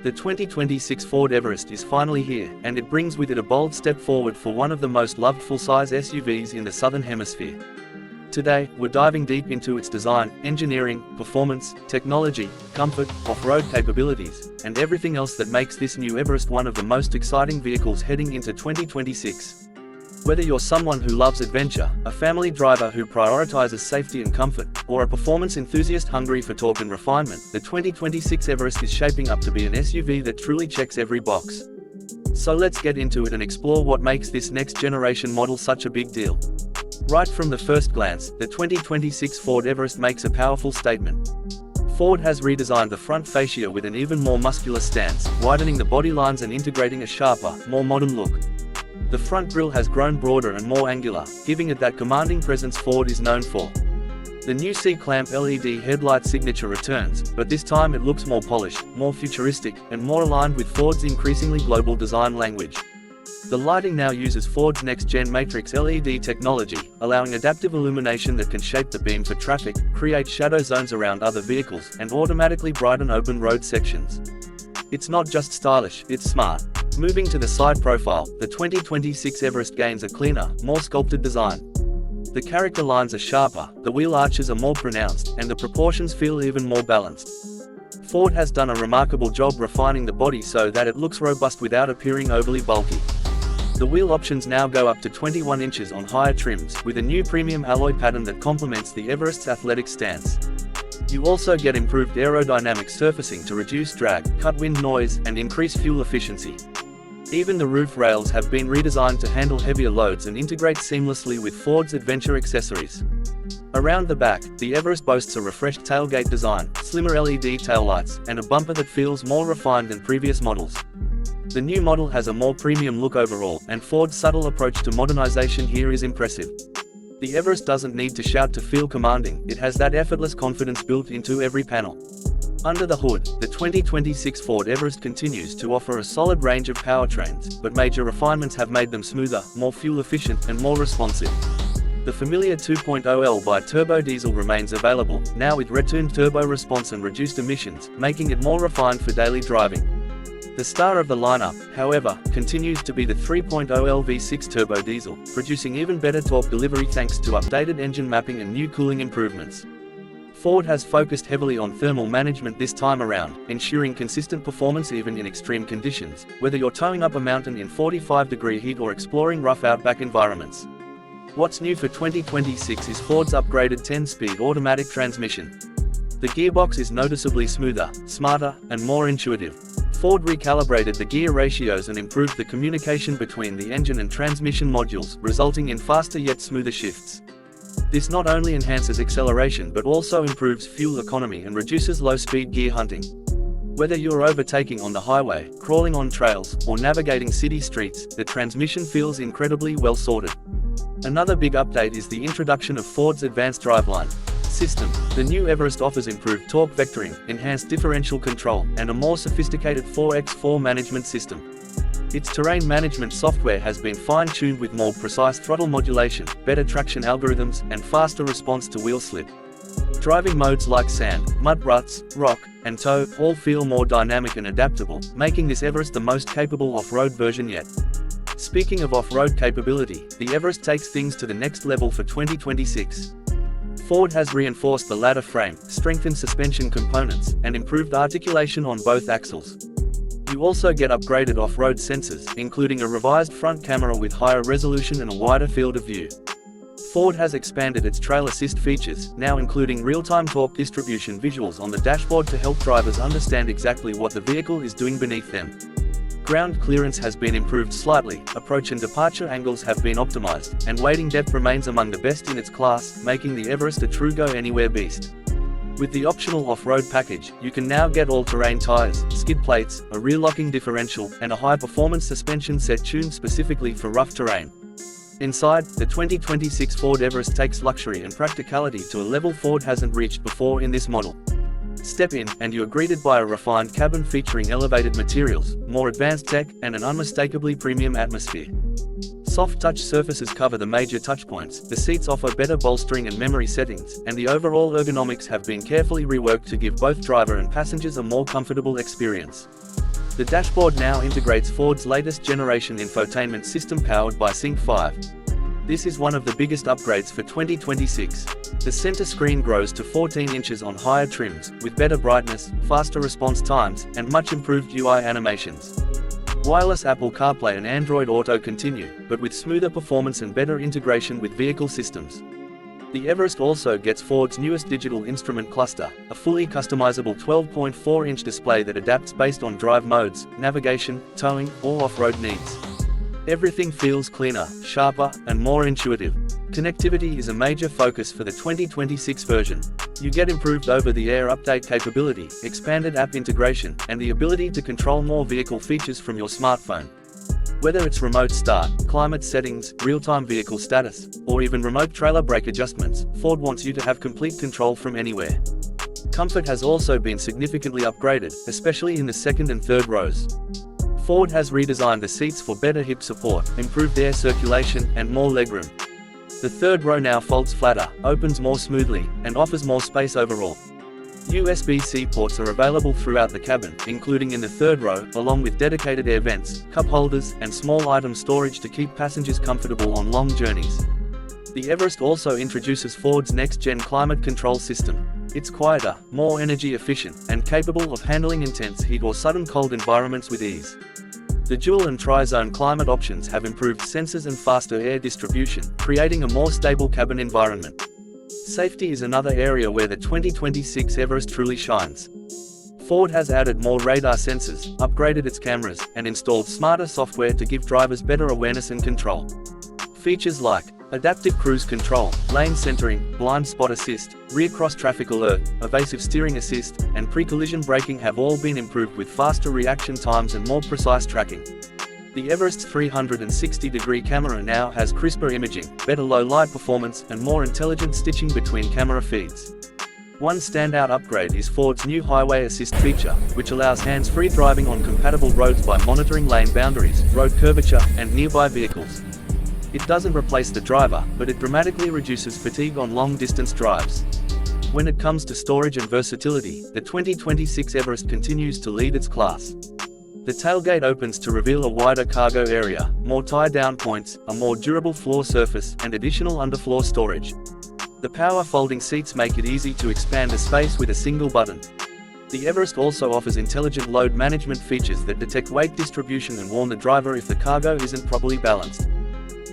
The 2026 Ford Everest is finally here, and it brings with it a bold step forward for one of the most loved full-size SUVs in the Southern Hemisphere. Today, we're diving deep into its design, engineering, performance, technology, comfort, off-road capabilities, and everything else that makes this new Everest one of the most exciting vehicles heading into 2026. Whether you're someone who loves adventure, a family driver who prioritizes safety and comfort, or a performance enthusiast hungry for torque and refinement, the 2026 Everest is shaping up to be an SUV that truly checks every box. So let's get into it and explore what makes this next-generation model such a big deal. Right from the first glance, the 2026 Ford Everest makes a powerful statement. Ford has redesigned the front fascia with an even more muscular stance, widening the body lines and integrating a sharper, more modern look. The front grille has grown broader and more angular, giving it that commanding presence Ford is known for. The new C-clamp LED headlight signature returns, but this time it looks more polished, more futuristic, and more aligned with Ford's increasingly global design language. The lighting now uses Ford's next-gen Matrix LED technology, allowing adaptive illumination that can shape the beam for traffic, create shadow zones around other vehicles, and automatically brighten open road sections. It's not just stylish, it's smart. Moving to the side profile, the 2026 Everest gains a cleaner, more sculpted design. The character lines are sharper, the wheel arches are more pronounced, and the proportions feel even more balanced. Ford has done a remarkable job refining the body so that it looks robust without appearing overly bulky. The wheel options now go up to 21 inches on higher trims, with a new premium alloy pattern that complements the Everest's athletic stance. You also get improved aerodynamic surfacing to reduce drag, cut wind noise, and increase fuel efficiency. Even the roof rails have been redesigned to handle heavier loads and integrate seamlessly with Ford's adventure accessories. Around the back, the Everest boasts a refreshed tailgate design, slimmer LED taillights, and a bumper that feels more refined than previous models. The new model has a more premium look overall, and Ford's subtle approach to modernization here is impressive. The Everest doesn't need to shout to feel commanding, it has that effortless confidence built into every panel. Under the hood, the 2026 Ford Everest continues to offer a solid range of powertrains, but major refinements have made them smoother, more fuel-efficient, and more responsive. The familiar 2.0L bi-turbo diesel remains available, now with retuned turbo response and reduced emissions, making it more refined for daily driving. The star of the lineup, however, continues to be the 3.0L V6 turbo diesel, producing even better torque delivery thanks to updated engine mapping and new cooling improvements. Ford has focused heavily on thermal management this time around, ensuring consistent performance even in extreme conditions, whether you're towing up a mountain in 45-degree heat or exploring rough outback environments. What's new for 2026 is Ford's upgraded 10-speed automatic transmission. The gearbox is noticeably smoother, smarter, and more intuitive. Ford recalibrated the gear ratios and improved the communication between the engine and transmission modules, resulting in faster yet smoother shifts. This not only enhances acceleration but also improves fuel economy and reduces low-speed gear hunting. Whether you're overtaking on the highway, crawling on trails, or navigating city streets, the transmission feels incredibly well sorted. Another big update is the introduction of Ford's advanced driveline system. The new Everest offers improved torque vectoring, enhanced differential control, and a more sophisticated 4x4 management system. Its terrain management software has been fine-tuned with more precise throttle modulation, better traction algorithms, and faster response to wheel slip. Driving modes like sand, mud ruts, rock, and tow all feel more dynamic and adaptable, making this Everest the most capable off-road version yet. Speaking of off-road capability, the Everest takes things to the next level for 2026. Ford has reinforced the ladder frame, strengthened suspension components, and improved articulation on both axles. You also get upgraded off-road sensors, including a revised front camera with higher resolution and a wider field of view. Ford has expanded its trail assist features, now including real-time torque distribution visuals on the dashboard to help drivers understand exactly what the vehicle is doing beneath them. Ground clearance has been improved slightly, approach and departure angles have been optimized, and wading depth remains among the best in its class, making the Everest a true go-anywhere beast. With the optional off-road package, you can now get all-terrain tires, skid plates, a rear-locking differential, and a high-performance suspension set tuned specifically for rough terrain. Inside, the 2026 Ford Everest takes luxury and practicality to a level Ford hasn't reached before in this model. Step in, and you're greeted by a refined cabin featuring elevated materials, more advanced tech, and an unmistakably premium atmosphere. Soft touch surfaces cover the major touchpoints, the seats offer better bolstering and memory settings, and the overall ergonomics have been carefully reworked to give both driver and passengers a more comfortable experience. The dashboard now integrates Ford's latest generation infotainment system powered by Sync 5. This is one of the biggest upgrades for 2026. The center screen grows to 14 inches on higher trims, with better brightness, faster response times, and much improved UI animations. Wireless Apple CarPlay and Android Auto continue, but with smoother performance and better integration with vehicle systems. The Everest also gets Ford's newest digital instrument cluster, a fully customizable 12.4-inch display that adapts based on drive modes, navigation, towing, or off-road needs. Everything feels cleaner, sharper, and more intuitive. Connectivity is a major focus for the 2026 version. You get improved over-the-air update capability, expanded app integration, and the ability to control more vehicle features from your smartphone. Whether it's remote start, climate settings, real-time vehicle status, or even remote trailer brake adjustments, Ford wants you to have complete control from anywhere. Comfort has also been significantly upgraded, especially in the second and third rows. Ford has redesigned the seats for better hip support, improved air circulation, and more legroom. The third row now folds flatter, opens more smoothly, and offers more space overall. USB-C ports are available throughout the cabin, including in the third row, along with dedicated air vents, cup holders, and small item storage to keep passengers comfortable on long journeys. The Everest also introduces Ford's next-gen climate control system. It's quieter, more energy efficient, and capable of handling intense heat or sudden cold environments with ease. The dual and tri-zone climate options have improved sensors and faster air distribution, creating a more stable cabin environment. Safety is another area where the 2026 Everest truly shines. Ford has added more radar sensors, upgraded its cameras, and installed smarter software to give drivers better awareness and control. Features like adaptive cruise control, lane centering, blind spot assist, rear cross-traffic alert, evasive steering assist, and pre-collision braking have all been improved with faster reaction times and more precise tracking. The Everest's 360-degree camera now has crisper imaging, better low-light performance, and more intelligent stitching between camera feeds. One standout upgrade is Ford's new Highway Assist feature, which allows hands-free driving on compatible roads by monitoring lane boundaries, road curvature, and nearby vehicles. It doesn't replace the driver, but it dramatically reduces fatigue on long-distance drives. When it comes to storage and versatility, the 2026 Everest continues to lead its class. The tailgate opens to reveal a wider cargo area, more tie-down points, a more durable floor surface, and additional underfloor storage. The power folding seats make it easy to expand a space with a single button. The Everest also offers intelligent load management features that detect weight distribution and warn the driver if the cargo isn't properly balanced.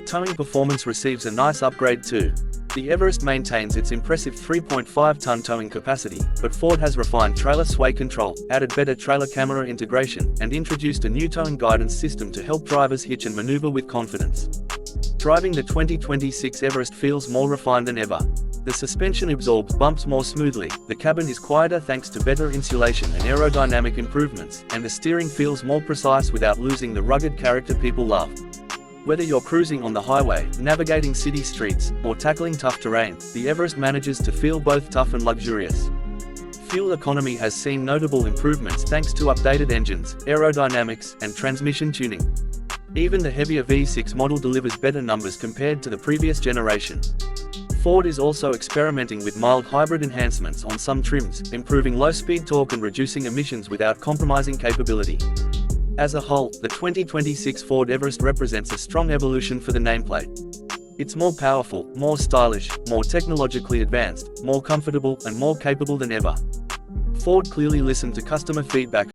Towing performance receives a nice upgrade too. The Everest maintains its impressive 3.5-ton towing capacity, but Ford has refined trailer sway control, added better trailer camera integration, and introduced a new towing guidance system to help drivers hitch and maneuver with confidence. Driving the 2026 Everest feels more refined than ever. The suspension absorbs bumps more smoothly, the cabin is quieter thanks to better insulation and aerodynamic improvements, and the steering feels more precise without losing the rugged character people love. Whether you're cruising on the highway, navigating city streets, or tackling tough terrain, the Everest manages to feel both tough and luxurious. Fuel economy has seen notable improvements thanks to updated engines, aerodynamics, and transmission tuning. Even the heavier V6 model delivers better numbers compared to the previous generation. Ford is also experimenting with mild hybrid enhancements on some trims, improving low-speed torque and reducing emissions without compromising capability. As a whole, the 2026 Ford Everest represents a strong evolution for the nameplate. It's more powerful, more stylish, more technologically advanced, more comfortable, and more capable than ever. Ford clearly listened to customer feedback